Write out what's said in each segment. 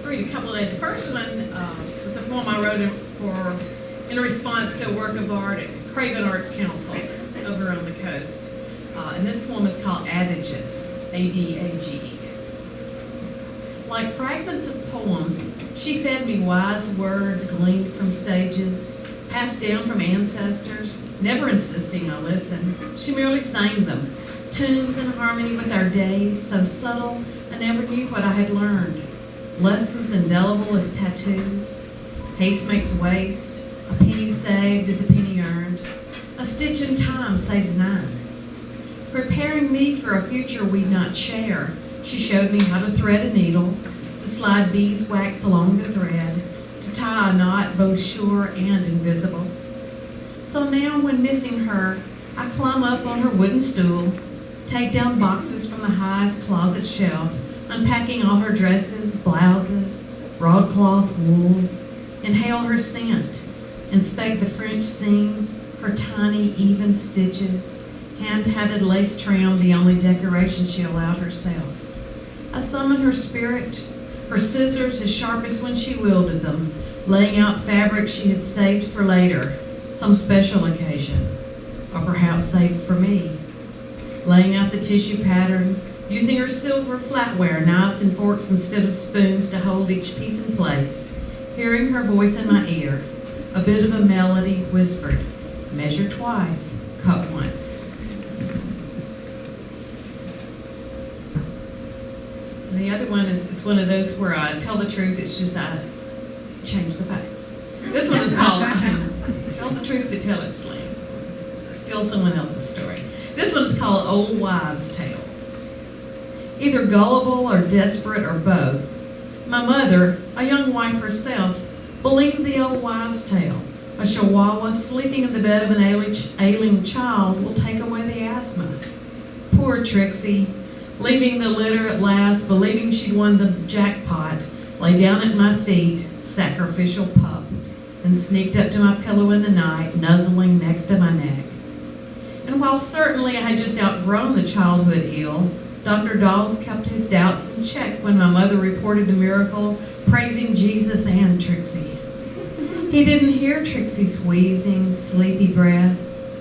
read a couple of. The first one was a poem I wrote in response to a work of art at Craven Arts Council over on the coast. And this poem is called Adages, Adages. Like fragments of poems, she fed me wise words gleaned from sages, passed down from ancestors, never insisting I listen. She merely sang them, tunes in harmony with our days, so subtle I never knew what I had learned. Lessons indelible as tattoos. Haste makes waste. A penny saved is a penny earned. A stitch in time saves 9. Preparing me for a future we'd not share, she showed me how to thread a needle, to slide beeswax along the thread, to tie a knot both sure and invisible. So now when missing her, I climb up on her wooden stool, take down boxes from the highest closet shelf, unpacking all her dresses, blouses, broadcloth wool, inhale her scent, inspect the French seams, her tiny even stitches, hand-hatted lace trim, the only decoration she allowed herself. I summon her spirit, her scissors as sharp as when she wielded them, laying out fabric she had saved for later, some special occasion, or perhaps saved for me. Laying out the tissue pattern, using her silver flatware, knives and forks instead of spoons to hold each piece in place, hearing her voice in my ear, a bit of a melody whispered, measure twice, cut once. And the other one is, it's one of those where I tell the truth, it's just I change the facts. This one is called Tell the Truth but Tell It Slim. Steal someone else's story. This one is called Old Wives' Tale. Either gullible or desperate or both, my mother, a young wife herself, believed the old wives' tale. A chihuahua sleeping in the bed of an ailing child will take away the asthma. Poor Trixie, leaving the litter at last, believing she'd won the jackpot, lay down at my feet, sacrificial pup, and sneaked up to my pillow in the night, nuzzling next to my neck. And while certainly I had just outgrown the childhood ill, Dr. Dawes kept his doubts in check when my mother reported the miracle, praising Jesus and Trixie. He didn't hear Trixie's wheezing, sleepy breath,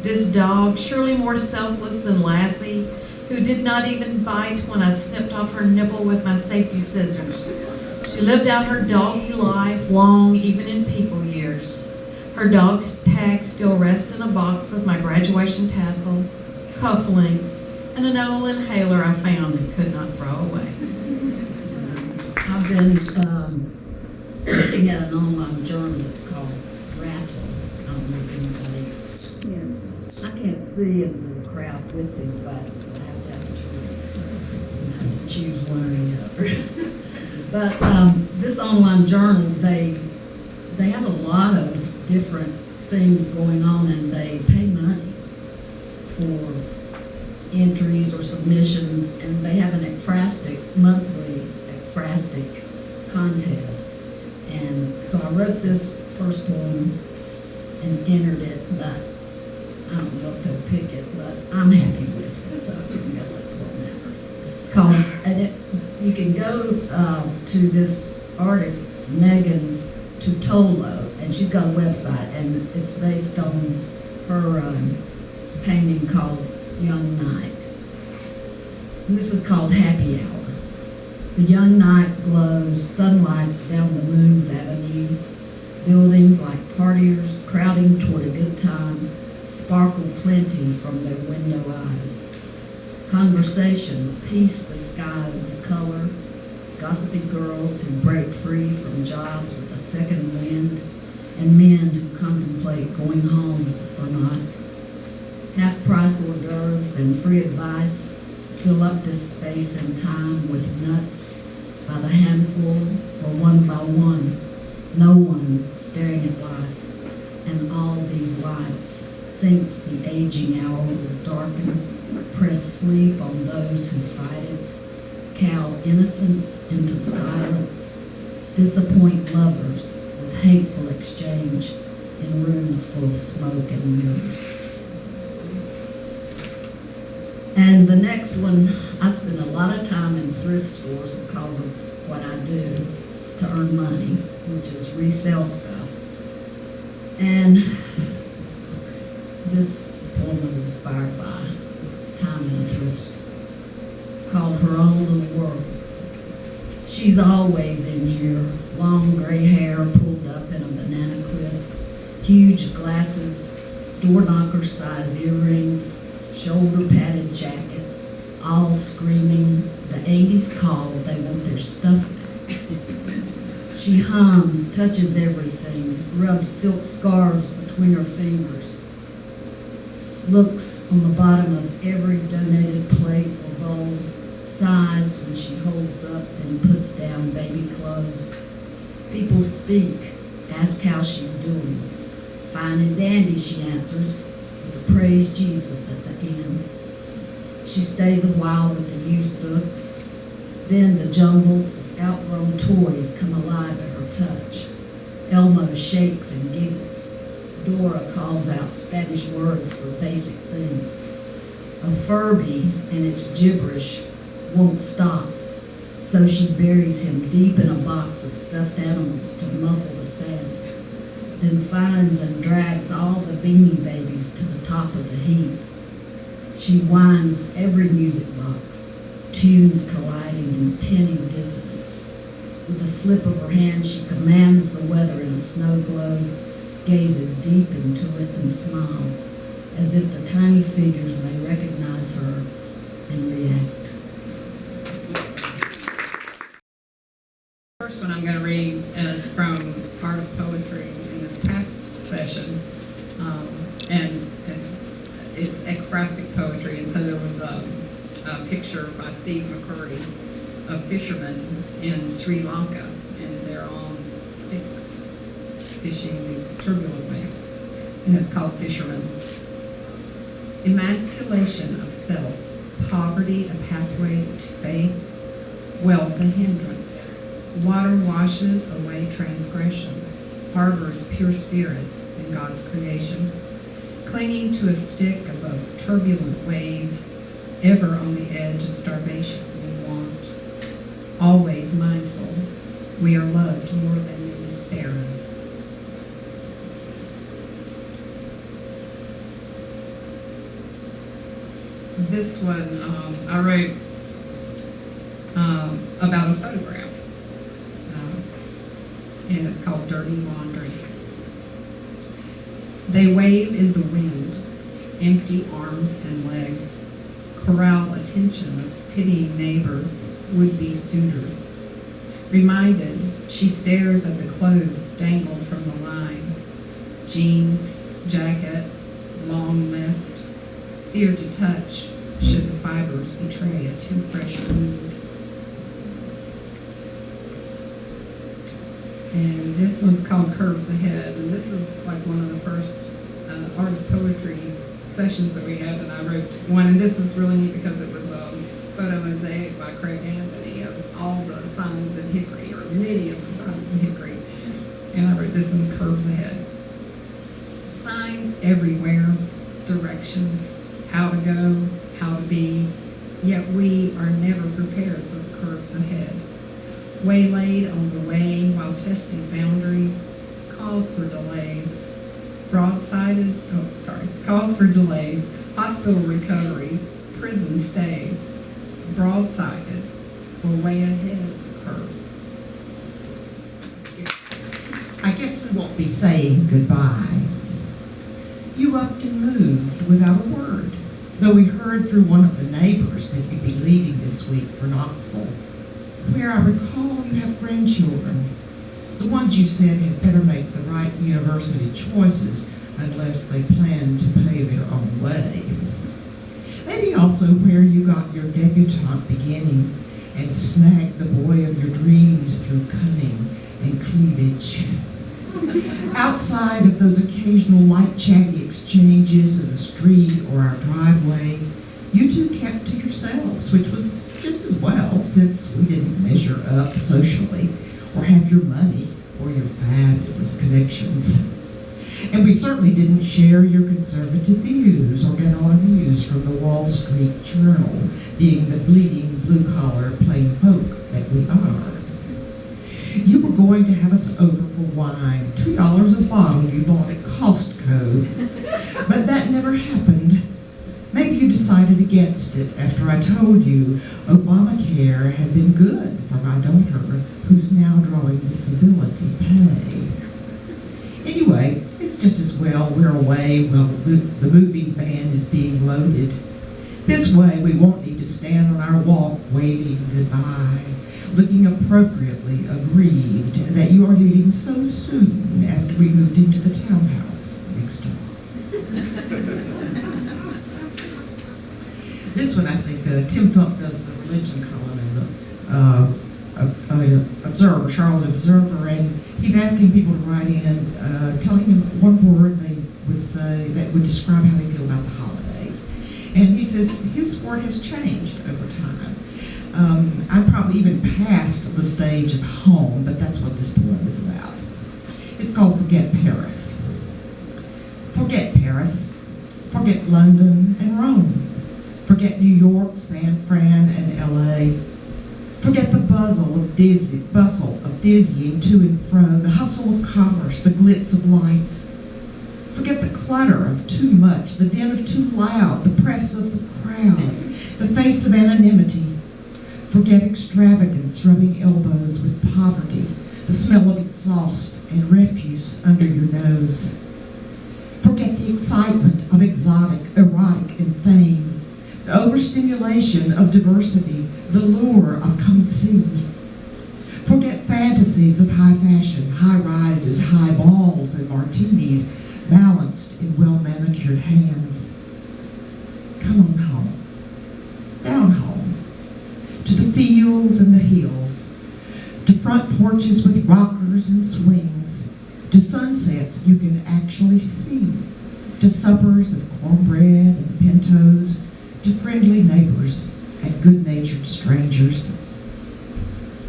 this dog, surely more selfless than Lassie, who did not even bite when I snipped off her nipple with my safety scissors. She lived out her doggy life long, even in people years. Her dog's tag still rests in a box with my graduation tassel, cufflinks, and an old inhaler I found and could not throw away. I've been looking at an online journal that's called Rattle. I don't know if anybody. Yes. I can't see into the crowd with these glasses, but I have to have to read, so I have to choose one or the other. But this online journal, they have a lot of different things going on, and they pay money for entries or submissions, and they have an monthly ekphrastic contest. And so I wrote this first poem and entered it, but I don't know if they'll pick it, but I'm happy with it, so I guess that's what matters. It's called, you can go to this artist, Megan Tutolo, and she's got a website, and it's based on her painting called Young Night. And this is called Happy Hour. The young night glows, sunlight down the moon's avenue. Buildings like partiers crowding toward a good time sparkle plenty from their window eyes. Conversations piece the sky with color. Gossipy girls who break free from jobs with a second wind, and men who contemplate going home or not. Half-price hors d'oeuvres and free advice fill up this space and time with nuts by the handful or one by one, no one staring at life, and all these lights thinks the aging hour will darken, press sleep on those who fight it, cow innocence into silence, disappoint lovers with hateful exchange in rooms full of smoke and mirrors. And the next one, I spend a lot of time in thrift stores because of what I do. to earn money, which is resell stuff. And this poem was inspired by time in a thrift store. It's called Her Own Little World. She's always in here, long gray hair pulled up in a banana clip, huge glasses, door knocker size earrings, shoulder padded jacket, all screaming, the 80s call, they want their stuff back. She hums, touches everything, rubs silk scarves between her fingers, looks on the bottom of every donated plate or bowl, sighs when she holds up and puts down baby clothes. People speak, ask how she's doing. Fine and dandy, she answers, with a praise Jesus at the end. She stays a while with the used books. Then the jumble of outgrown toys come alive at her touch. Elmo shakes and giggles. Dora calls out Spanish words for basic things. A Furby and its gibberish won't stop, so she buries him deep in a box of stuffed animals to muffle the sound, then finds and drags all the Beanie Babies to the top of the heap. She winds every music box, tunes colliding in tinny dissonance. With a flip of her hand, she commands the weather in a snow globe, gazes deep into it and smiles, as if the tiny figures may recognize her and react. The first one I'm going to read is from Art of Poetry in this past session, and it's ekphrastic poetry, and so there was a picture by Steve McCurdy of fishermen in Sri Lanka, and they're on sticks fishing these turbulent waves, and it's called Fishermen. Emasculation of self, poverty a pathway to faith, wealth a hindrance. Water washes away transgression, harbors pure spirit in God's creation. Clinging to a stick above turbulent waves, ever on the edge of starvation we want. Always mindful, we are loved more than many sparrows. This one I wrote about a photograph. And it's called Dirty Laundry. They wave in the wind, empty arms and legs, corral attention of pitying neighbors, would-be suitors. Reminded, she stares at the clothes dangled from the line. Jeans, jacket, long lift, fear to touch should the fibers betray a too fresh mood. And this one's called Curves Ahead, and this is like one of the first art of poetry sessions that we had, and I wrote one, and this was really neat because it was a photo mosaic by Craig Anthony of all the signs in Hickory, or many of the signs in Hickory, and I wrote this one, Curves Ahead. Signs everywhere, directions, how to go, how to be, yet we are never prepared for the curves ahead. Waylaid on the way while testing boundaries, calls for delays, calls for delays, hospital recoveries, prison stays, broadsided, or way ahead of the curve. I guess we won't be saying goodbye. You upped and moved without a word, though we heard through one of the neighbors that you'd be leaving this week for Knoxville, where I recall you have grandchildren, the ones you said had better make the right university choices unless they plan to pay their own way. Maybe also where you got your debutante beginning and snagged the boy of your dreams through cunning and cleavage. Outside of those occasional light chatty exchanges in the street or our driveway, you two kept to yourselves, which was just as well, since we didn't measure up socially, or have your money, or your fabulous connections. And we certainly didn't share your conservative views, or get our news from the Wall Street Journal, being the bleeding blue-collar plain folk that we are. You were going to have us over for wine, $2 a bottle you bought at Costco. But that never happened. Maybe you decided against it after I told you Obamacare had been good for my daughter, who's now drawing disability pay. Anyway, it's just as well we're away while the moving van is being loaded. This way we won't need to stand on our walk waving goodbye, looking appropriately aggrieved that you are leaving so soon after we moved into the townhouse next door. This one, I think, Tim Funk does the religion column in the Observer, Charlotte Observer, and he's asking people to write in, telling him one word they would say that would describe how they feel about the holidays. And he says his word has changed over time. I'm probably even past the stage of home, but that's what this poem is about. It's called Forget Paris. Forget Paris. Forget London and Rome. Forget New York, San Fran, and LA. Forget the bustle of dizzying to and fro, the hustle of commerce, the glitz of lights. Forget the clutter of too much, the din of too loud, the press of the crowd, the face of anonymity. Forget extravagance rubbing elbows with poverty, the smell of exhaust and refuse under your nose. Forget the excitement of exotic, erotic, and fame, the overstimulation of diversity, the lure of come see. Forget fantasies of high fashion, high rises, high balls, and martinis balanced in well-manicured hands. Come on home, down home, to the fields and the hills, to front porches with rockers and swings, to sunsets you can actually see, to suppers of cornbread and pintos, to friendly neighbors and good-natured strangers.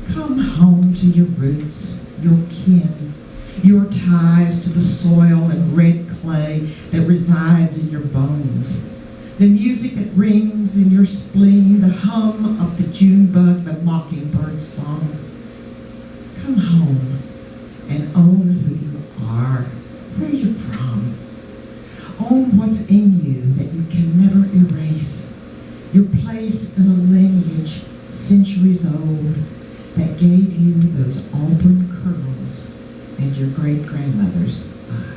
Come home to your roots, your kin, your ties to the soil and red clay that resides in your bones, the music that rings in your spleen, the hum of the June bug, the mockingbird's song. Come home and own who you are, where you're from. Own what's in you that you can never erase, your place in a lineage centuries old that gave you those auburn curls and your great-grandmother's eyes.